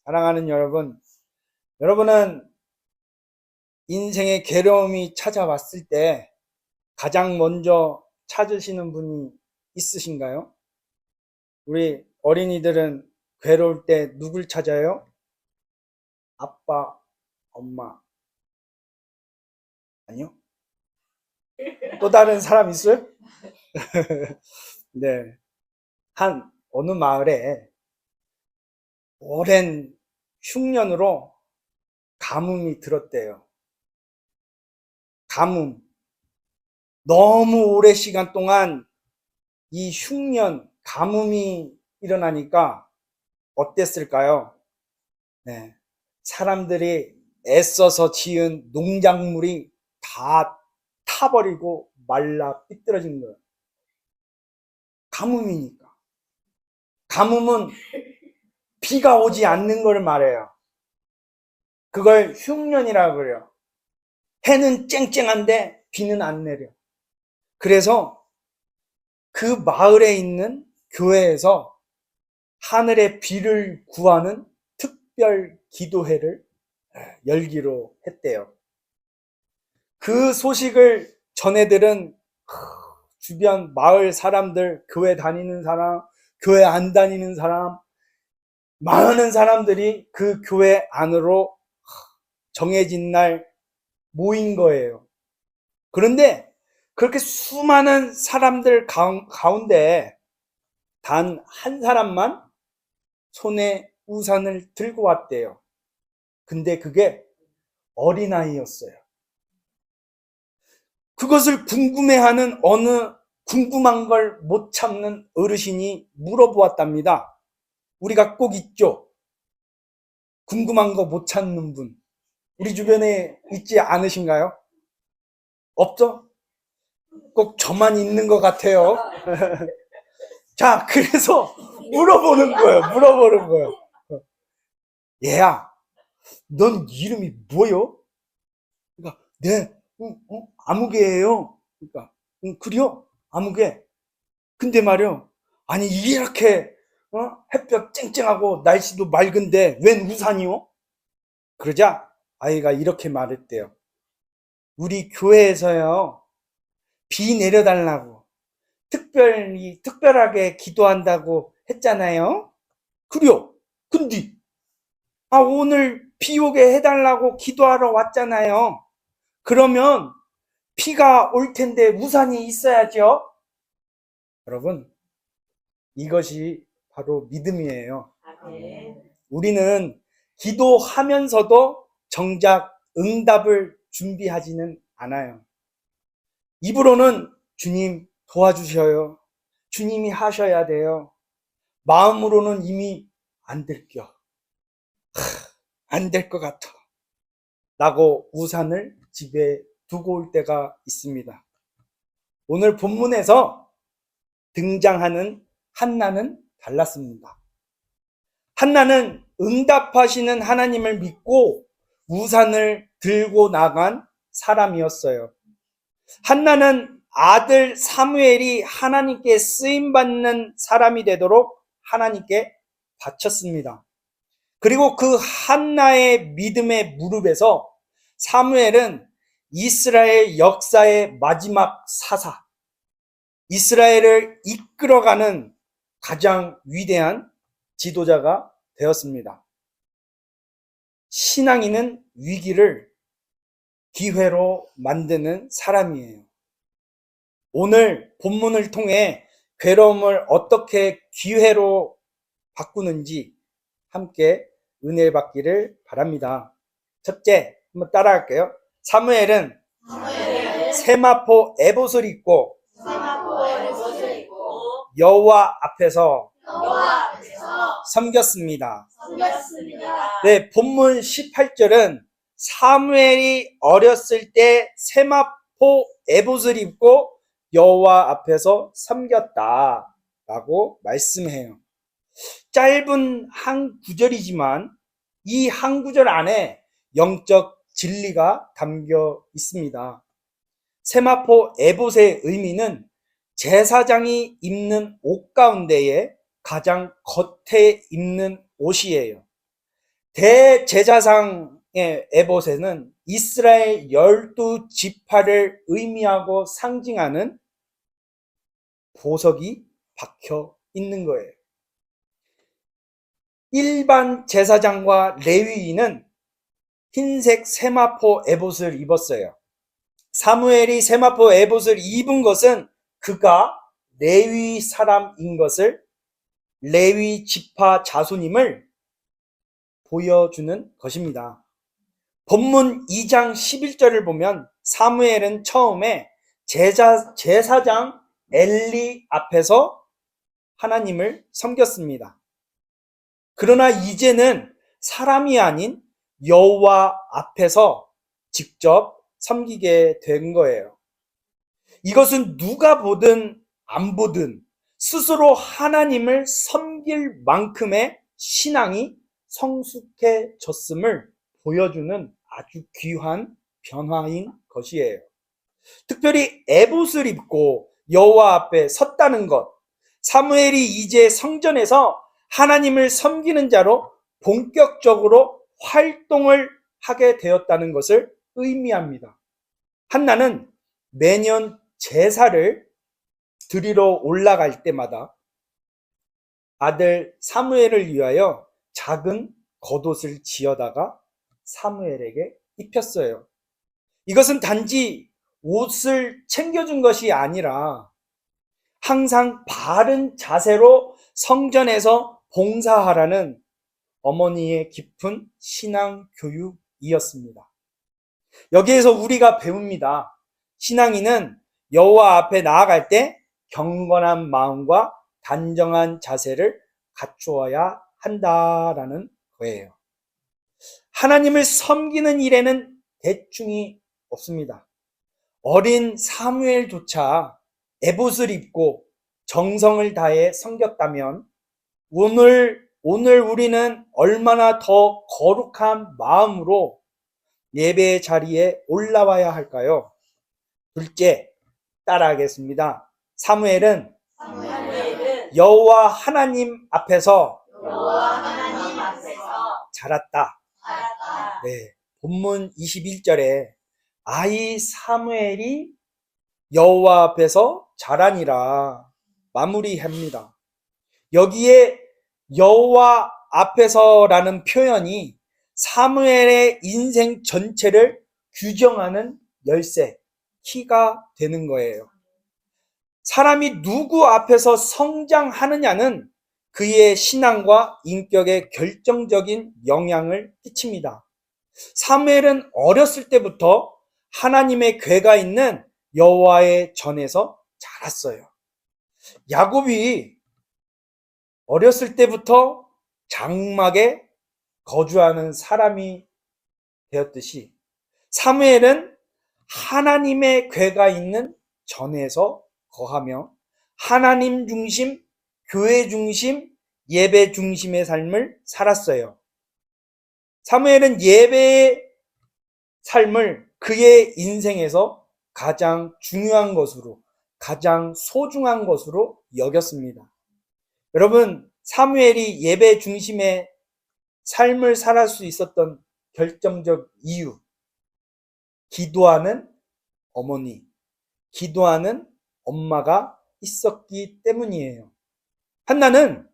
사랑하는 여러분, 여러분은 인생의 괴로움이 찾아왔을 때 가장 먼저 찾으시는 분이 있으신가요? 우리 어린이들은 괴로울 때 누굴 찾아요? 아빠, 엄마. 아니요? 또 다른 사람 있어요? 네. 어느 마을에 오랜 흉년으로 가뭄이 들었대요. 가뭄. 너무 오랜 시간 동안 이 흉년, 가뭄이 일어나니까 어땠을까요? 네. 사람들이 애써서 지은 농작물이 다 타버리고 말라 삐뚤어진 거예요. 가뭄이니까. 가뭄은 비가 오지 않는 걸 말해요. 그걸 흉년이라고 그래요. 해는 쨍쨍한데 비는 안 내려. 그래서 그 마을에 있는 교회에서 하늘의 비를 구하는 특별 기도회를 열기로 했대요. 그 소식을 전해들은 주변 마을 사람들, 교회 다니는 사람, 교회 안 다니는 사람, 많은 사람들이 그 교회 안으로 정해진 날 모인 거예요. 그런데 그렇게 수많은 사람들 가운데 단 한 사람만 손에 우산을 들고 왔대요. 근데 그게 어린아이였어요. 그것을 궁금해하는 어느 궁금한 걸 못 참는 어르신이 물어보았답니다. 우리가 꼭 있죠. 궁금한 거 못 참는 분. 우리 주변에 있지 않으신가요? 없죠? 꼭 저만 있는 것 같아요. 자, 그래서 물어보는 거예요. 얘야, 넌 이름이 뭐요? 그러니까, 네, 아무개예요. 그러니까, 그래요? 아무개. 근데 말이요. 아니, 이렇게, 햇볕 쨍쨍하고 날씨도 맑은데 웬 우산이요? 그러자 아이가 이렇게 말했대요. 우리 교회에서요, 비 내려달라고 특별하게 기도한다고 했잖아요. 그래요. 근데 오늘 비 오게 해달라고 기도하러 왔잖아요. 그러면 비가 올 텐데 우산이 있어야죠. 여러분, 이것이 바로 믿음이에요. 우리는 기도하면서도 정작 응답을 준비하지는 않아요. 입으로는 주님 도와주셔요. 주님이 하셔야 돼요. 마음으로는 이미 안 될겨. 안 될 것 같아. 라고 우산을 집에 두고 올 때가 있습니다. 오늘 본문에서 등장하는 한나는 달랐습니다. 한나는 응답하시는 하나님을 믿고 우산을 들고 나간 사람이었어요. 한나는 아들 사무엘이 하나님께 쓰임받는 사람이 되도록 하나님께 바쳤습니다. 그리고 그 한나의 믿음의 무릎에서 사무엘은 이스라엘 역사의 마지막 사사, 이스라엘을 이끌어가는 가장 위대한 지도자가 되었습니다. 신앙인은 위기를 기회로 만드는 사람이에요. 오늘 본문을 통해 괴로움을 어떻게 기회로 바꾸는지 함께 은혜 받기를 바랍니다. 첫째, 한번 따라할게요. 사무엘은 세마포 에봇을 입고 여호와 앞에서 섬겼습니다. 네, 본문 18절은 사무엘이 어렸을 때 세마포 에봇을 입고 여호와 앞에서 섬겼다 라고 말씀해요. 짧은 한 구절이지만 이 한 구절 안에 영적 진리가 담겨 있습니다. 세마포 에봇의 의미는 제사장이 입는 옷 가운데에 가장 겉에 입는 옷이에요. 대제사장의 에봇에는 이스라엘 12지파를 의미하고 상징하는 보석이 박혀 있는 거예요. 일반 제사장과 레위인은 흰색 세마포 에봇을 입었어요. 사무엘이 세마포 에봇을 입은 것은 그가 레위 사람인 것을, 레위 지파 자손임을 보여주는 것입니다. 본문 2장 11절을 보면 사무엘은 처음에 제사장 엘리 앞에서 하나님을 섬겼습니다. 그러나 이제는 사람이 아닌 여호와 앞에서 직접 섬기게 된 거예요. 이것은 누가 보든 안 보든 스스로 하나님을 섬길 만큼의 신앙이 성숙해졌음을 보여주는 아주 귀한 변화인 것이에요. 특별히 에봇을 입고 여호와 앞에 섰다는 것, 사무엘이 이제 성전에서 하나님을 섬기는 자로 본격적으로 활동을 하게 되었다는 것을 의미합니다. 한나는 매년 제사를 드리러 올라갈 때마다 아들 사무엘을 위하여 작은 겉옷을 지어다가 사무엘에게 입혔어요. 이것은 단지 옷을 챙겨준 것이 아니라 항상 바른 자세로 성전에서 봉사하라는 어머니의 깊은 신앙 교육이었습니다. 여기에서 우리가 배웁니다. 신앙인은 여호와 앞에 나아갈 때 경건한 마음과 단정한 자세를 갖추어야 한다라는 거예요. 하나님을 섬기는 일에는 대충이 없습니다. 어린 사무엘조차 에봇을 입고 정성을 다해 섬겼다면 오늘 우리는 얼마나 더 거룩한 마음으로 예배의 자리에 올라와야 할까요? 둘째, 따라하겠습니다. 사무엘은 여호와 하나님 앞에서 자랐다. 네, 본문 21절에 아이 사무엘이 여호와 앞에서 자라니라 마무리합니다. 여기에 여호와 앞에서라는 표현이 사무엘의 인생 전체를 규정하는 열쇠, 키가 되는 거예요. 사람이 누구 앞에서 성장하느냐는 그의 신앙과 인격에 결정적인 영향을 끼칩니다. 사무엘은 어렸을 때부터 하나님의 궤가 있는 여호와의 전에서 자랐어요. 야곱이 어렸을 때부터 장막에 거주하는 사람이 되었듯이 사무엘은 하나님의 궤가 있는 전에서 거하며 하나님 중심, 교회 중심, 예배 중심의 삶을 살았어요. 사무엘은 예배의 삶을 그의 인생에서 가장 중요한 것으로, 가장 소중한 것으로 여겼습니다. 여러분, 사무엘이 예배 중심의 삶을 살아갈 수 있었던 결정적 이유, 기도하는 어머니, 기도하는 엄마가 있었기 때문이에요. 한나는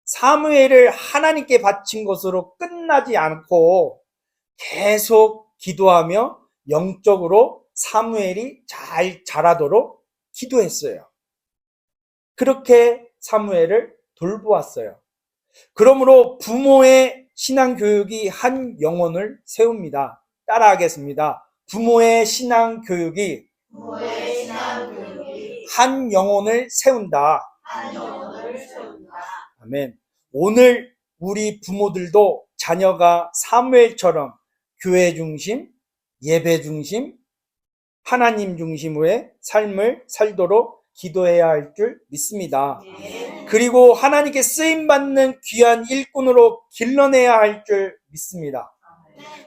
사무엘을 하나님께 바친 것으로 끝나지 않고 계속 기도하며 영적으로 사무엘이 잘 자라도록 기도했어요. 그렇게 사무엘을 돌보았어요. 그러므로 부모의 신앙교육이 한 영혼을 세웁니다. 따라하겠습니다. 부모의 신앙교육이 한 영혼을 세운다. 아멘. 오늘 우리 부모들도 자녀가 사무엘처럼 교회 중심, 예배 중심, 하나님 중심의 삶을 살도록 기도해야 할 줄 믿습니다. 그리고 하나님께 쓰임받는 귀한 일꾼으로 길러내야 할 줄 믿습니다.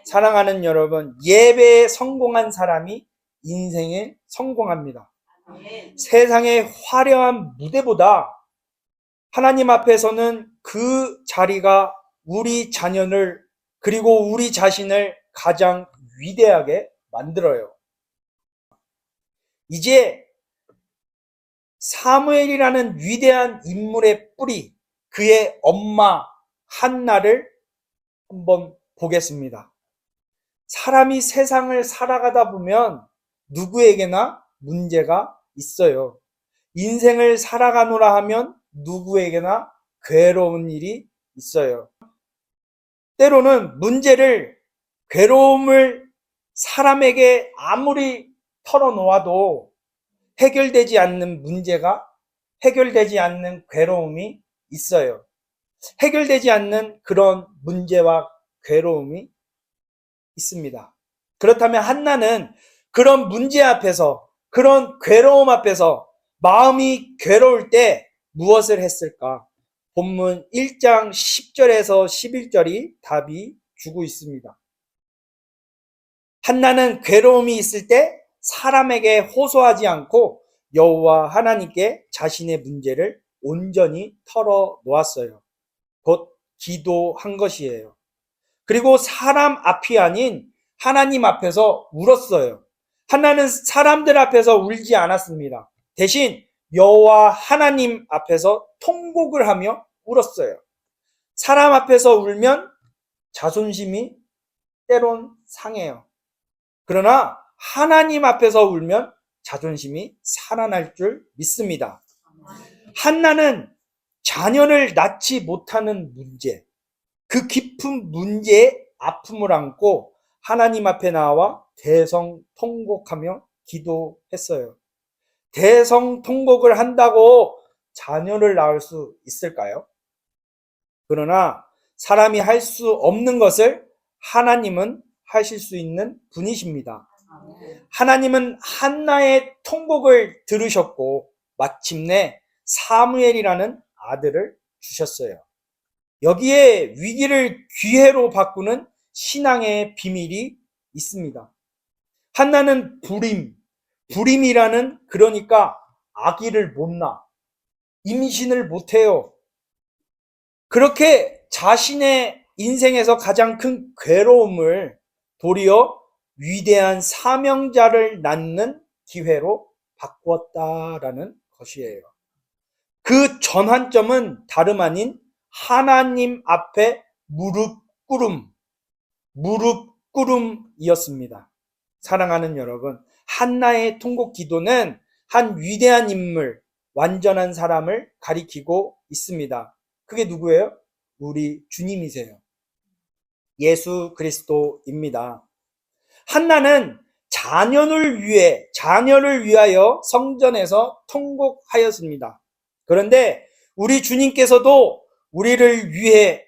사랑하는 여러분, 예배에 성공한 사람이 인생에 성공합니다. 세상의 화려한 무대보다 하나님 앞에서는 그 자리가 우리 자녀를 그리고 우리 자신을 가장 위대하게 만들어요. 이제 사무엘이라는 위대한 인물의 뿌리, 그의 엄마 한나를 한번 보겠습니다. 사람이 세상을 살아가다 보면 누구에게나 문제가 있어요. 인생을 살아가노라 하면 누구에게나 괴로운 일이 있어요. 때로는 문제를, 괴로움을 사람에게 아무리 털어놓아도 해결되지 않는 문제가, 해결되지 않는 괴로움이 있어요. 해결되지 않는 그런 문제와 괴로움이 있습니다. 그렇다면 한나는 그런 문제 앞에서, 그런 괴로움 앞에서 마음이 괴로울 때 무엇을 했을까? 본문 1장 10절에서 11절이 답이 주고 있습니다. 한나는 괴로움이 있을 때 사람에게 호소하지 않고 여호와 하나님께 자신의 문제를 온전히 털어놓았어요. 곧 기도한 것이에요. 그리고 사람 앞이 아닌 하나님 앞에서 울었어요. 한나는 사람들 앞에서 울지 않았습니다. 대신 여호와 하나님 앞에서 통곡을 하며 울었어요. 사람 앞에서 울면 자존심이 때론 상해요. 그러나 하나님 앞에서 울면 자존심이 살아날 줄 믿습니다. 한나는 자녀를 낳지 못하는 문제, 그 깊은 문제의 아픔을 안고 하나님 앞에 나와 대성통곡하며 기도했어요. 대성통곡을 한다고 자녀를 낳을 수 있을까요? 그러나 사람이 할 수 없는 것을 하나님은 하실 수 있는 분이십니다. 하나님은 한나의 통곡을 들으셨고 마침내 사무엘이라는 아들을 주셨어요. 여기에 위기를 기회로 바꾸는 신앙의 비밀이 있습니다. 한나는 불임이라는, 그러니까 아기를 못 낳아, 임신을 못해요. 그렇게 자신의 인생에서 가장 큰 괴로움을 도리어 위대한 사명자를 낳는 기회로 바꾸었다라는 것이에요. 그 전환점은 다름 아닌 하나님 앞에 무릎 꿇음이었습니다. 사랑하는 여러분, 한나의 통곡 기도는 한 위대한 인물, 완전한 사람을 가리키고 있습니다. 그게 누구예요? 우리 주님이세요. 예수 그리스도입니다. 한나는 자녀를 위하여 성전에서 통곡하였습니다. 그런데 우리 주님께서도 우리를 위해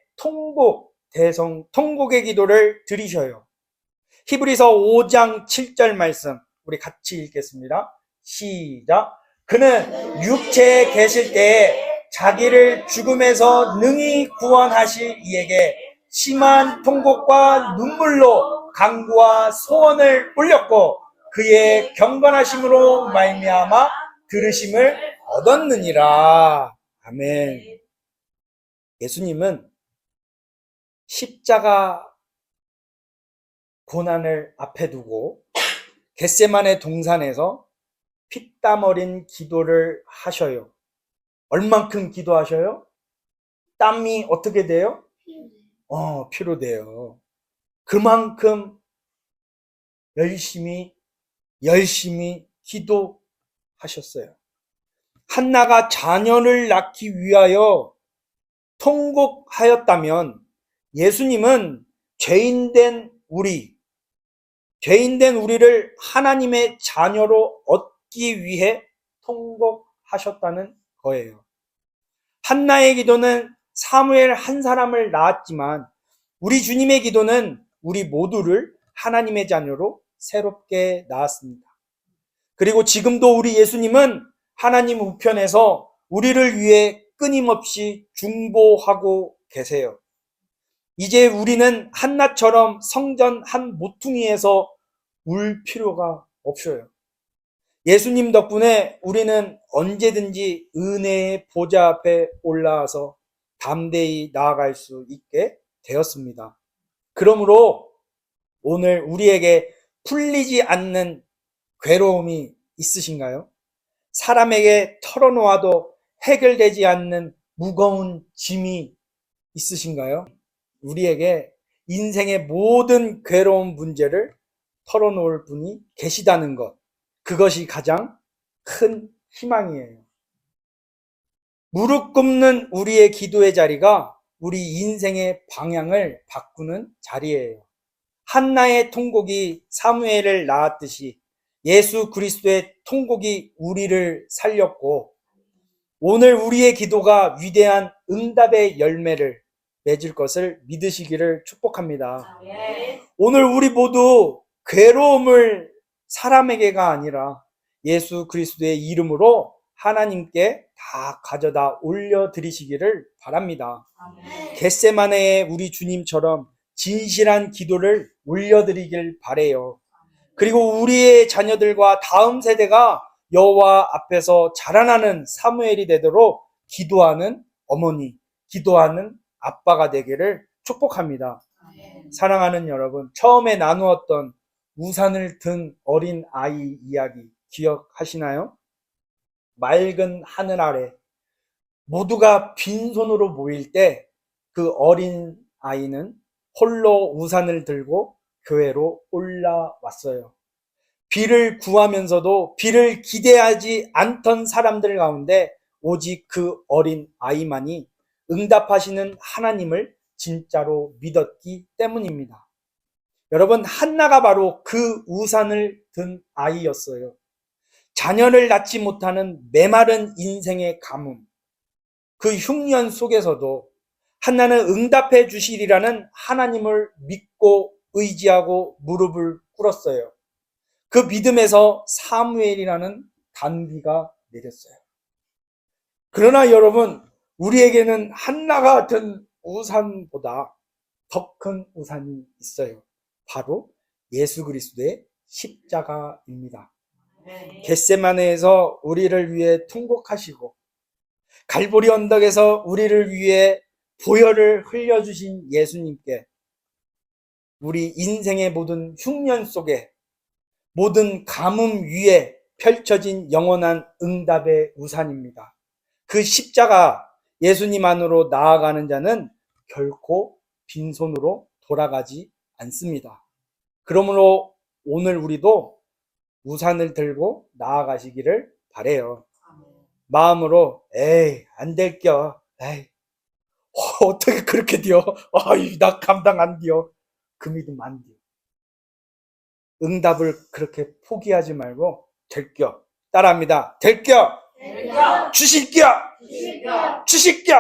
통곡의 기도를 드리셔요. 히브리서 5장 7절 말씀 우리 같이 읽겠습니다. 시작. 그는 육체에 계실 때에 자기를 죽음에서 능히 구원하실 이에게 심한 통곡과 눈물로 간구와 소원을 올렸고 그의 경건하심으로 말미암아 들으심을 얻었느니라. 아멘. 예수님은 십자가 고난을 앞에 두고 겟세마네 동산에서 피땀 어린 기도를 하셔요. 얼만큼 기도하셔요? 땀이 어떻게 돼요? 피로 돼요. 그만큼 열심히 기도하셨어요. 한나가 자녀를 낳기 위하여 통곡하였다면 예수님은 죄인된 우리를 하나님의 자녀로 얻기 위해 통곡하셨다는 거예요. 한나의 기도는 사무엘 한 사람을 낳았지만 우리 주님의 기도는 우리 모두를 하나님의 자녀로 새롭게 낳았습니다. 그리고 지금도 우리 예수님은 하나님 우편에서 우리를 위해 끊임없이 중보하고 계세요. 이제 우리는 한나처럼 성전 한 모퉁이에서 울 필요가 없어요. 예수님 덕분에 우리는 언제든지 은혜의 보좌 앞에 올라와서 담대히 나아갈 수 있게 되었습니다. 그러므로 오늘 우리에게 풀리지 않는 괴로움이 있으신가요? 사람에게 털어놓아도 해결되지 않는 무거운 짐이 있으신가요? 우리에게 인생의 모든 괴로운 문제를 털어놓을 분이 계시다는 것, 그것이 가장 큰 희망이에요. 무릎 꿇는 우리의 기도의 자리가 우리 인생의 방향을 바꾸는 자리예요. 한나의 통곡이 사무엘을 낳았듯이 예수 그리스도의 통곡이 우리를 살렸고, 오늘 우리의 기도가 위대한 응답의 열매를 맺을 것을 믿으시기를 축복합니다. 오늘 우리 모두 괴로움을 사람에게가 아니라 예수 그리스도의 이름으로 하나님께 다 가져다 올려드리시기를 바랍니다. 겟세마네의 우리 주님처럼 진실한 기도를 올려드리길 바래요. 그리고 우리의 자녀들과 다음 세대가 여호와 앞에서 자라나는 사무엘이 되도록 기도하는 어머니, 기도하는 아빠가 되기를 축복합니다. 사랑하는 여러분, 처음에 나누었던 우산을 든 어린 아이 이야기 기억하시나요? 맑은 하늘 아래 모두가 빈손으로 모일 때 그 어린 아이는 홀로 우산을 들고 교회로 올라왔어요. 비를 구하면서도 비를 기대하지 않던 사람들 가운데 오직 그 어린 아이만이 응답하시는 하나님을 진짜로 믿었기 때문입니다. 여러분, 한나가 바로 그 우산을 든 아이였어요. 자녀를 낳지 못하는 메마른 인생의 가뭄, 그 흉년 속에서도 한나는 응답해 주시리라는 하나님을 믿고 의지하고 무릎을 꿇었어요. 그 믿음에서 사무엘이라는 단비가 내렸어요. 그러나 여러분, 우리에게는 한나가 든 우산보다 더 큰 우산이 있어요. 바로 예수 그리스도의 십자가입니다. 겟세마네에서 우리를 위해 통곡하시고 갈보리 언덕에서 우리를 위해 보혈을 흘려주신 예수님께 우리 인생의 모든 흉년 속에 모든 가뭄 위에 펼쳐진 영원한 응답의 우산입니다. 그 십자가 예수님 안으로 나아가는 자는 결코 빈손으로 돌아가지 않습니다. 그러므로 오늘 우리도 우산을 들고 나아가시기를 바래요. 마음으로 에이 안 될겨, 에이 어떻게 그렇게 되어, 나 감당 안 되어, 그 믿음 안 돼요. 응답을 그렇게 포기하지 말고 될겨, 따라합니다. 될겨, 주실겨, 주실겨,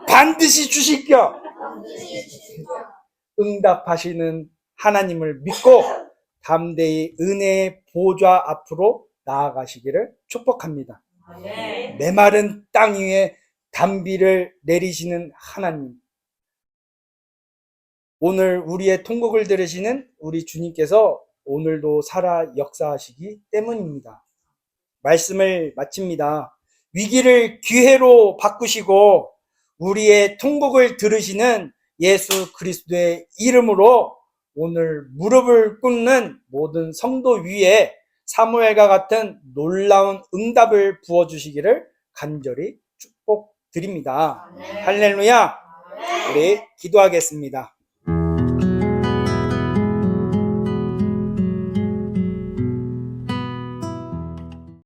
반드시 주실겨. 응답하시는 하나님을 믿고 담대히 은혜의 보좌 앞으로 나아가시기를 축복합니다. 메마른 땅 위에 단비를 내리시는 하나님, 오늘 우리의 통곡을 들으시는 우리 주님께서 오늘도 살아 역사하시기 때문입니다. 말씀을 마칩니다. 위기를 기회로 바꾸시고 우리의 통곡을 들으시는 예수 그리스도의 이름으로 오늘 무릎을 꿇는 모든 성도 위에 사무엘과 같은 놀라운 응답을 부어주시기를 간절히 축복드립니다. 할렐루야. 우리 기도하겠습니다.